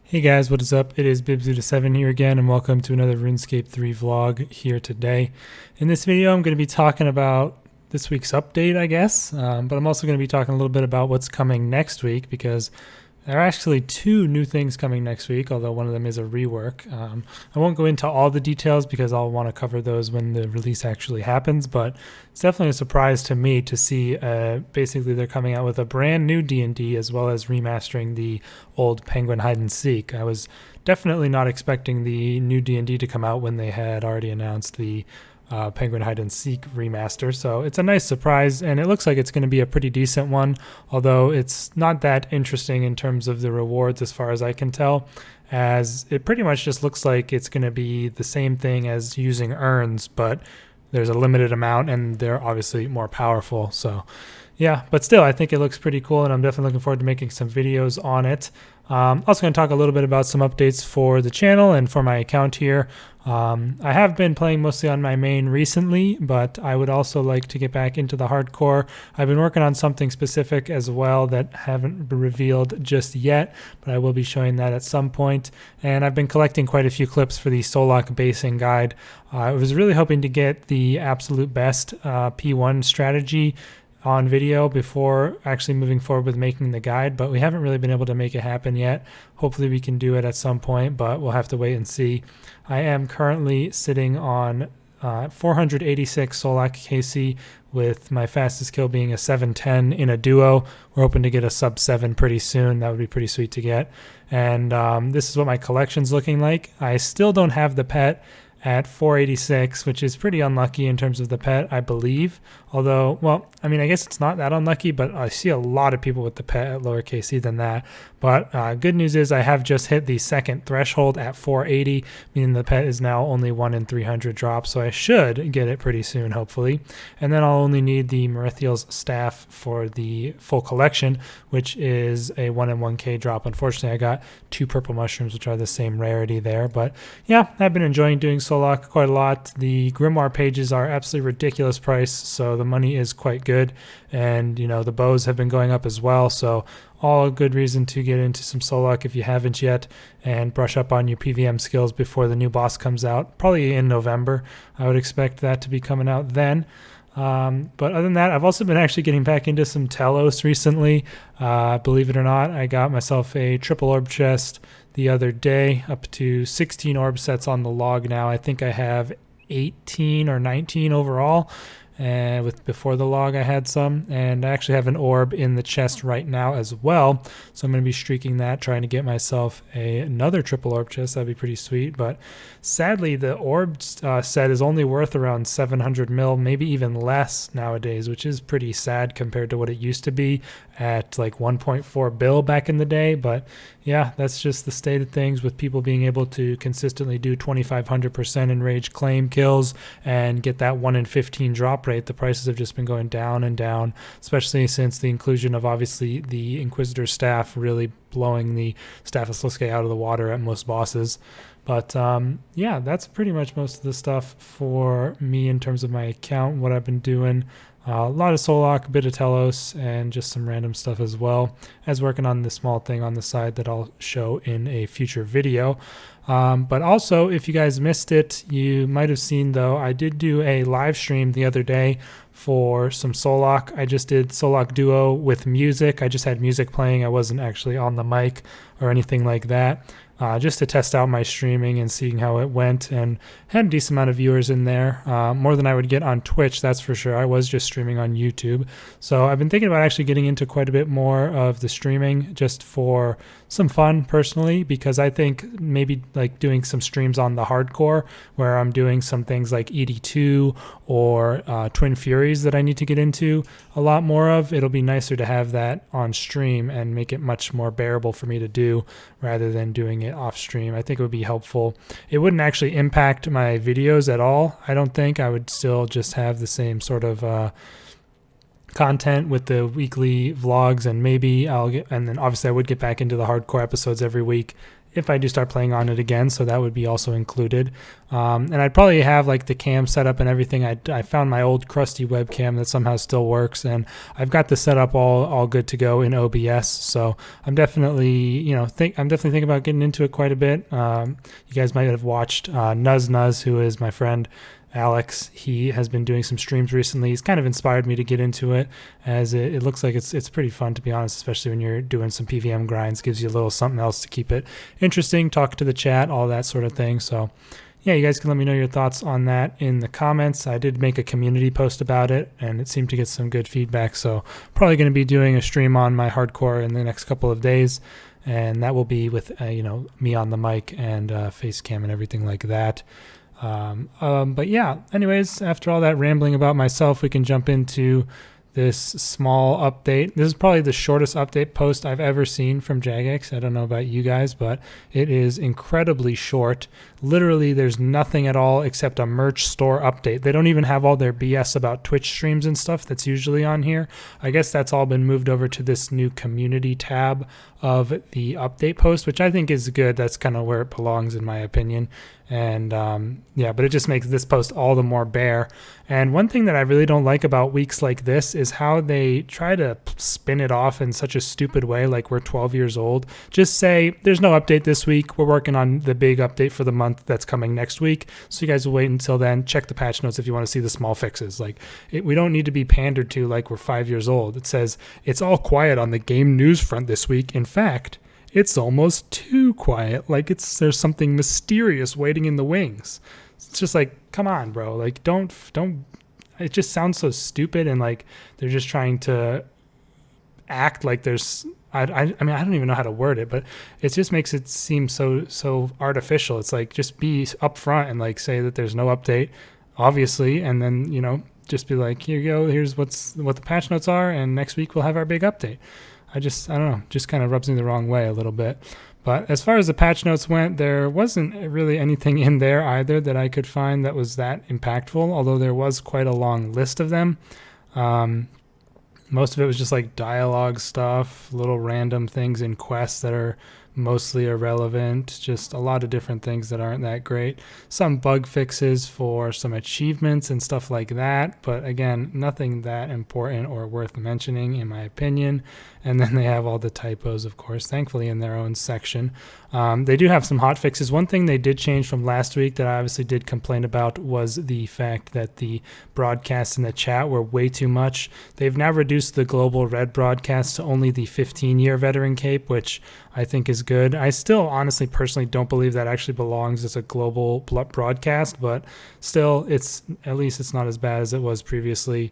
Hey guys, what is up? It is Bibzuda7 here again, and welcome to another RuneScape 3 vlog here today. In this video, I'm going to be talking about this week's update, I guess, but I'm also going to be talking a little bit about what's coming next week, because there are actually two new things coming next week, although one of them is a rework. I won't go into all the details because I'll want to cover those when the release actually happens, but it's definitely a surprise to me to see basically they're coming out with a brand new D&D as well as remastering the old Penguin Hide and Seek. I was definitely not expecting the new D&D to come out when they had already announced the Penguin Hide and Seek remaster, so it's a nice surprise, and it looks like it's going to be a pretty decent one, although it's not that interesting in terms of the rewards as far as I can tell, as it pretty much just looks like it's going to be the same thing as using urns, but there's a limited amount and they're obviously more powerful. So yeah, but still I think it looks pretty cool, and I'm definitely looking forward to making some videos on it. Also going to talk a little bit about some updates for the channel and for my account here. I have been playing mostly on my main recently, but I would also like to get back into the hardcore. I've been working on something specific as well that haven't been revealed just yet, but I will be showing that at some point. And I've been collecting quite a few clips for the Solok basing guide. I was really hoping to get the absolute best P1 strategy on video before actually moving forward with making the guide, but we haven't really been able to make it happen yet. Hopefully we can do it at some point, but we'll have to wait and see. I am currently sitting on 486 Solak KC with my fastest kill being a 710 in a duo. We're hoping to get a sub 7 pretty soon. That would be pretty sweet to get. And this is what my collection's looking like. I still don't have the pet at 486, which is pretty unlucky in terms of the pet, I believe. Although, well, I mean, I guess it's not that unlucky, but I see a lot of people with the pet at lower KC than that. But good news is I have just hit the second threshold at 480, meaning the pet is now only 1 in 300 drops, so I should get it pretty soon, hopefully. And then I'll only need the Merithiel's staff for the full collection, which is a 1 in 1k drop. Unfortunately, I got 2 purple mushrooms, which are the same rarity there. But yeah, I've been enjoying doing Solok quite a lot. The Grimoire pages are absolutely ridiculous price, so the money is quite good. And, you know, the bows have been going up as well, so all a good reason to get into some Solok if you haven't yet, and brush up on your PVM skills before the new boss comes out, probably in November. I would expect that to be coming out then. But other than that, I've also been actually getting back into some Telos recently. Believe it or not, I got myself a triple orb chest the other day, up to 16 orb sets on the log now. I think I have 18 or 19 overall. And with before the log I had some, and I actually have an orb in the chest right now as well, so I'm going to be streaking that, trying to get myself another triple orb chest. That'd be pretty sweet, but sadly the orb set is only worth around 700 mil, maybe even less nowadays, which is pretty sad compared to what it used to be at like 1.4 bill back in the day. But yeah, that's just the state of things with people being able to consistently do 2500% enraged claim kills and get that 1 in 15 drop rate. The prices have just been going down and down, especially since the inclusion of obviously the Inquisitor staff really blowing the Staff of Sliske out of the water at most bosses. But yeah, that's pretty much most of the stuff for me in terms of my account, what I've been doing. A lot of Solok, a bit of Telos, and just some random stuff as well, as working on this small thing on the side that I'll show in a future video. But also, if you guys missed it, you might have seen, though, I did do a live stream the other day for some Solok. I just did Solok Duo with music. I just had music playing. I wasn't actually on the mic or anything like that. Just to test out my streaming and seeing how it went, and had a decent amount of viewers in there, more than I would get on Twitch, that's for sure. I was just streaming on YouTube, so I've been thinking about actually getting into quite a bit more of the streaming just for some fun personally, because I think maybe like doing some streams on the hardcore where I'm doing some things like ED2 or Twin Furies that I need to get into a lot more of. It'll be nicer to have that on stream and make it much more bearable for me to do rather than doing it off stream. I think it would be helpful. It wouldn't actually impact my videos at all. I don't think. I would still just have the same sort of content with the weekly vlogs, and maybe I'll get, and then obviously I would get back into the hardcore episodes every week if I do start playing on it again, so that would be also included. And I'd probably have like the cam set up and everything. I found my old crusty webcam that somehow still works, and I've got the setup all good to go in OBS. So I'm definitely thinking about getting into it quite a bit. You guys might have watched Nuz, who is my friend Alex. He has been doing some streams recently. He's kind of inspired me to get into it, as it looks like it's pretty fun, to be honest, especially when you're doing some PVM grinds. Gives you a little something else to keep it interesting, talk to the chat, all that sort of thing. So yeah, you guys can let me know your thoughts on that in the comments. I did make a community post about it, and it seemed to get some good feedback. So probably going to be doing a stream on my hardcore in the next couple of days, and that will be with me on the mic and face cam and everything like that. But yeah, anyways, after all that rambling about myself, we can jump into this small update. This is probably the shortest update post I've ever seen from Jagex. I don't know about you guys, but it is incredibly short. Literally, there's nothing at all except a merch store update. They don't even have all their BS about Twitch streams and stuff that's usually on here. I guess that's all been moved over to this new community tab of the update post, which I think is good. That's kind of where it belongs, in my opinion. And yeah, but it just makes this post all the more bare. And one thing that I really don't like about weeks like this is how they try to spin it off in such a stupid way, like we're 12 years old. Just say, there's no update this week. We're working on the big update for the month that's coming next week. So you guys will wait until then. Check the patch notes if you want to see the small fixes. Like, we don't need to be pandered to like we're 5 years old. It says, it's all quiet on the game news front this week. In fact, it's almost too quiet, like there's something mysterious waiting in the wings. It's just like, come on, bro. Like, don't. It just sounds so stupid, and like they're just trying to act like there's. I mean, I don't even know how to word it, but it just makes it seem so artificial. It's like, just be upfront and like say that there's no update, obviously, and then just be like, here you go. Here's what the patch notes are, and next week we'll have our big update. I don't know, just kind of rubs me the wrong way a little bit. But as far as the patch notes went, there wasn't really anything in there either that I could find that was that impactful, although there was quite a long list of them. Most of it was just like dialogue stuff, little random things in quests that are mostly irrelevant, just a lot of different things that aren't that great. Some bug fixes for some achievements and stuff like that, but again, nothing that important or worth mentioning in my opinion. And then they have all the typos, of course, thankfully in their own section. They do have some hot fixes. One thing they did change from last week that I obviously did complain about was the fact that the broadcasts in the chat were way too much. They've now reduced the global red broadcast to only the 15-year veteran cape, which I think is good. I still honestly personally don't believe that actually belongs as a global broadcast, but still, at least it's not as bad as it was previously.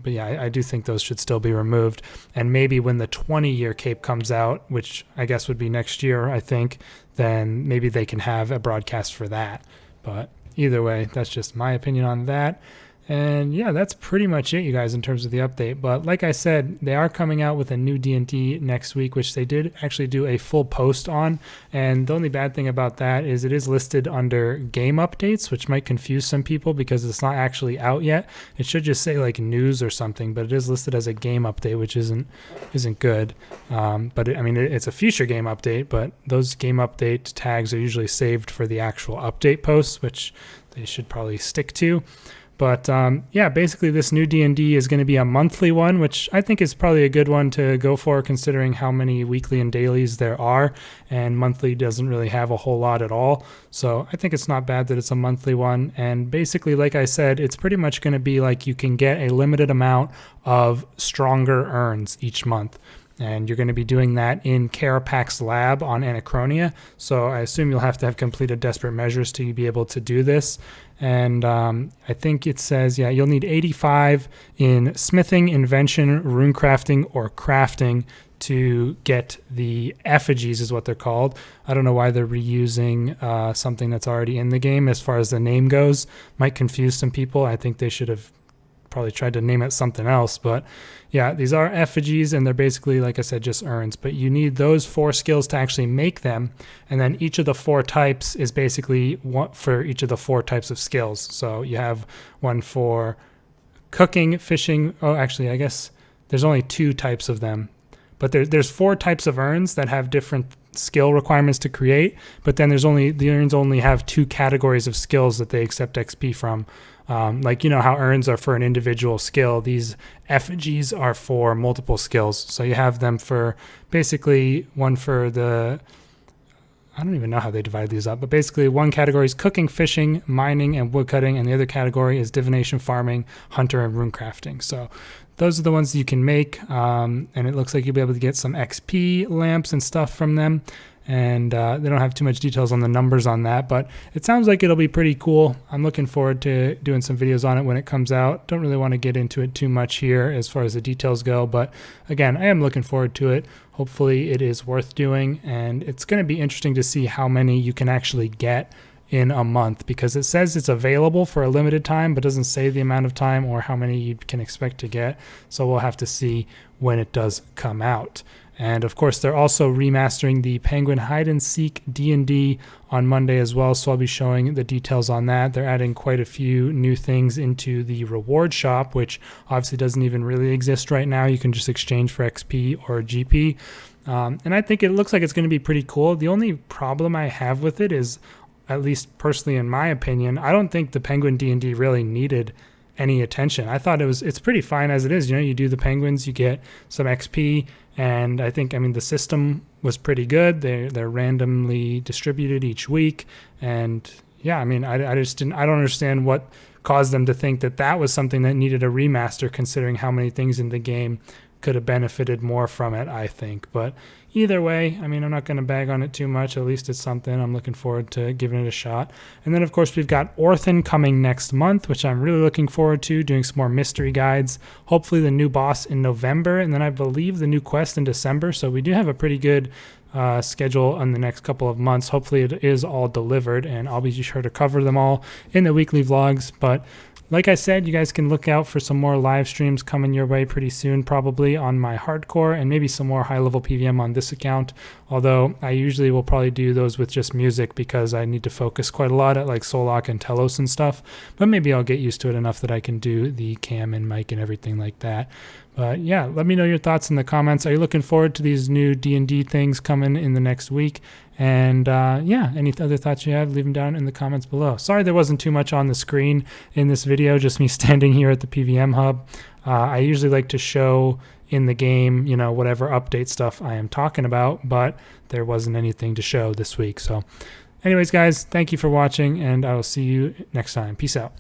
But yeah, I do think those should still be removed. And maybe when the 20-year cape comes out, which I guess would be next year, I think, then maybe they can have a broadcast for that. But either way, that's just my opinion on that. And yeah, that's pretty much it, you guys, in terms of the update. But like I said, they are coming out with a new D&D next week, which they did actually do a full post on. And the only bad thing about that is it is listed under game updates, which might confuse some people because it's not actually out yet. It should just say like news or something, but it is listed as a game update, which isn't good. But it's a future game update, but those game update tags are usually saved for the actual update posts, which they should probably stick to. But yeah, basically this new D&D is going to be a monthly one, which I think is probably a good one to go for considering how many weekly and dailies there are, and monthly doesn't really have a whole lot at all. So I think it's not bad that it's a monthly one. And basically, like I said, it's pretty much going to be like you can get a limited amount of stronger urns each month. And you're going to be doing that in Carapax's lab on Anachronia. So I assume you'll have to have completed Desperate Measures to be able to do this. And I think it says, yeah, you'll need 85 in smithing, invention, rune crafting, or crafting to get the effigies is what they're called. I don't know why they're reusing something that's already in the game as far as the name goes. Might confuse some people. I think they should have probably tried to name it something else, but yeah, these are effigies and they're basically, like I said, just urns, but you need those 4 skills to actually make them, and then each of the 4 types is basically one for each of the 4 types of skills. So you have one for cooking, fishing. Oh, actually, I guess there's only 2 types of them, but there's 4 types of urns that have different skill requirements to create, but then the urns only have 2 categories of skills that they accept XP from. Like, you know how urns are for an individual skill, these effigies are for multiple skills. So you have them for basically one for the, I don't even know how they divide these up, but basically one category is cooking, fishing, mining, and woodcutting, and the other category is divination, farming, hunter, and rune crafting. So those are the ones you can make, and it looks like you'll be able to get some XP lamps and stuff from them. And they don't have too much details on the numbers on that, but it sounds like it'll be pretty cool. I'm looking forward to doing some videos on it when it comes out. Don't really want to get into it too much here as far as the details go, but again, I am looking forward to it. Hopefully it is worth doing, and it's going to be interesting to see how many you can actually get in a month, because it says it's available for a limited time but doesn't say the amount of time or how many you can expect to get. So we'll have to see when it does come out. And of course, they're also remastering the Penguin Hide and Seek D&D on Monday as well, so I'll be showing the details on that. They're adding quite a few new things into the reward shop, which obviously doesn't even really exist right now. You can just exchange for XP or GP. And I think it looks like it's going to be pretty cool. The only problem I have with it is, at least personally in my opinion, I don't think the Penguin D&D really needed any attention. I thought it's pretty fine as it is. You know, you do the penguins, you get some XP, and I think, the system was pretty good. They're randomly distributed each week, and yeah, I just don't understand what caused them to think that was something that needed a remaster, considering how many things in the game could have benefited more from it, I think. But either way, I'm not going to bag on it too much. At least it's something. I'm looking forward to giving it a shot. And then, of course, we've got Orthan coming next month, which I'm really looking forward to, doing some more mystery guides. Hopefully the new boss in November, and then I believe the new quest in December. So we do have a pretty good schedule in the next couple of months. Hopefully it is all delivered, and I'll be sure to cover them all in the weekly vlogs. But like I said, you guys can look out for some more live streams coming your way pretty soon, probably on my hardcore, and maybe some more high-level PVM on this account, although I usually will probably do those with just music because I need to focus quite a lot at like Solok and Telos and stuff, but maybe I'll get used to it enough that I can do the cam and mic and everything like that. But yeah, let me know your thoughts in the comments. Are you looking forward to these new D&D things coming in the next week? And yeah, any other thoughts you have, leave them down in the comments below. Sorry there wasn't too much on the screen in this video, just me standing here at the PVM hub. I usually like to show in the game, whatever update stuff I am talking about, but there wasn't anything to show this week. So anyways, guys, thank you for watching, and I will see you next time. Peace out.